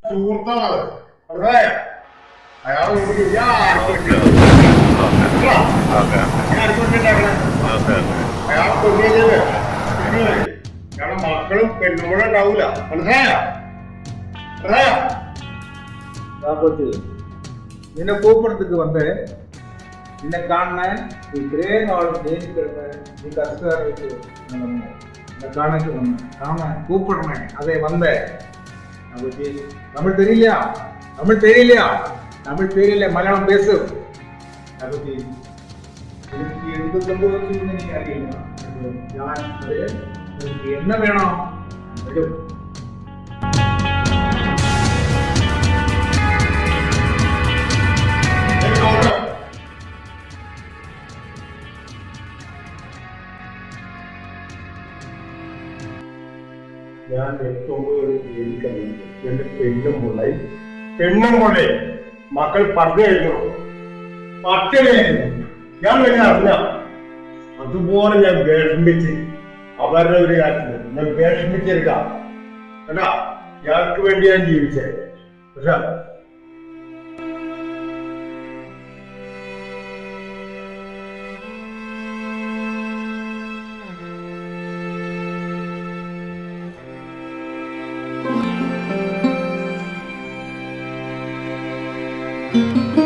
സുഹൃത്താണ് അതെ അയാൾ അയാൾ കൊണ്ടുവന്നത് കാരണം മക്കളും പെണ്ണുമ്പോഴും ഉണ്ടാവൂല മനസ്സിലായോ നിന്നെ கூப்பிடுறதுக்கு வந்து നിന്നെ കാണാൻ ഇത്രയും നാൾ ജയിലിക്കിടന്ന് നീ കഷ്ടകാലത്ത് നിന്നെ കാണാൻ വന്ന് കാണാൻ கூப்பிடுறேன் அதே வந்தேன் தமிழ் தெரியலையா தமிழ் தெரியல மலையாளம் பேசு எனக்கு എന്ത് സംഭവിച്ചു നീ അറിയില്ല ഞാൻ എനിക്ക് என்ன വേണം വരും ഞാൻ ഏറ്റവും എനിക്കറിയുന്നത് എന്റെ പെണ്ണും മുള്ളേ മക്കൾ പറഞ്ഞു പട്ടിണിയായിരുന്നു ഞാൻ പിന്നെ അറിഞ്ഞ അതുപോലെ ഞാൻ വിഷമിച്ച് അവരുടെ ഒരു കാര്യത്തിൽ ഞാൻ വിഷമിച്ചെടുക്കാം കേട്ടാ ഇയാൾക്ക് വേണ്ടി ഞാൻ ജീവിച്ചേ പക്ഷെ Thank you.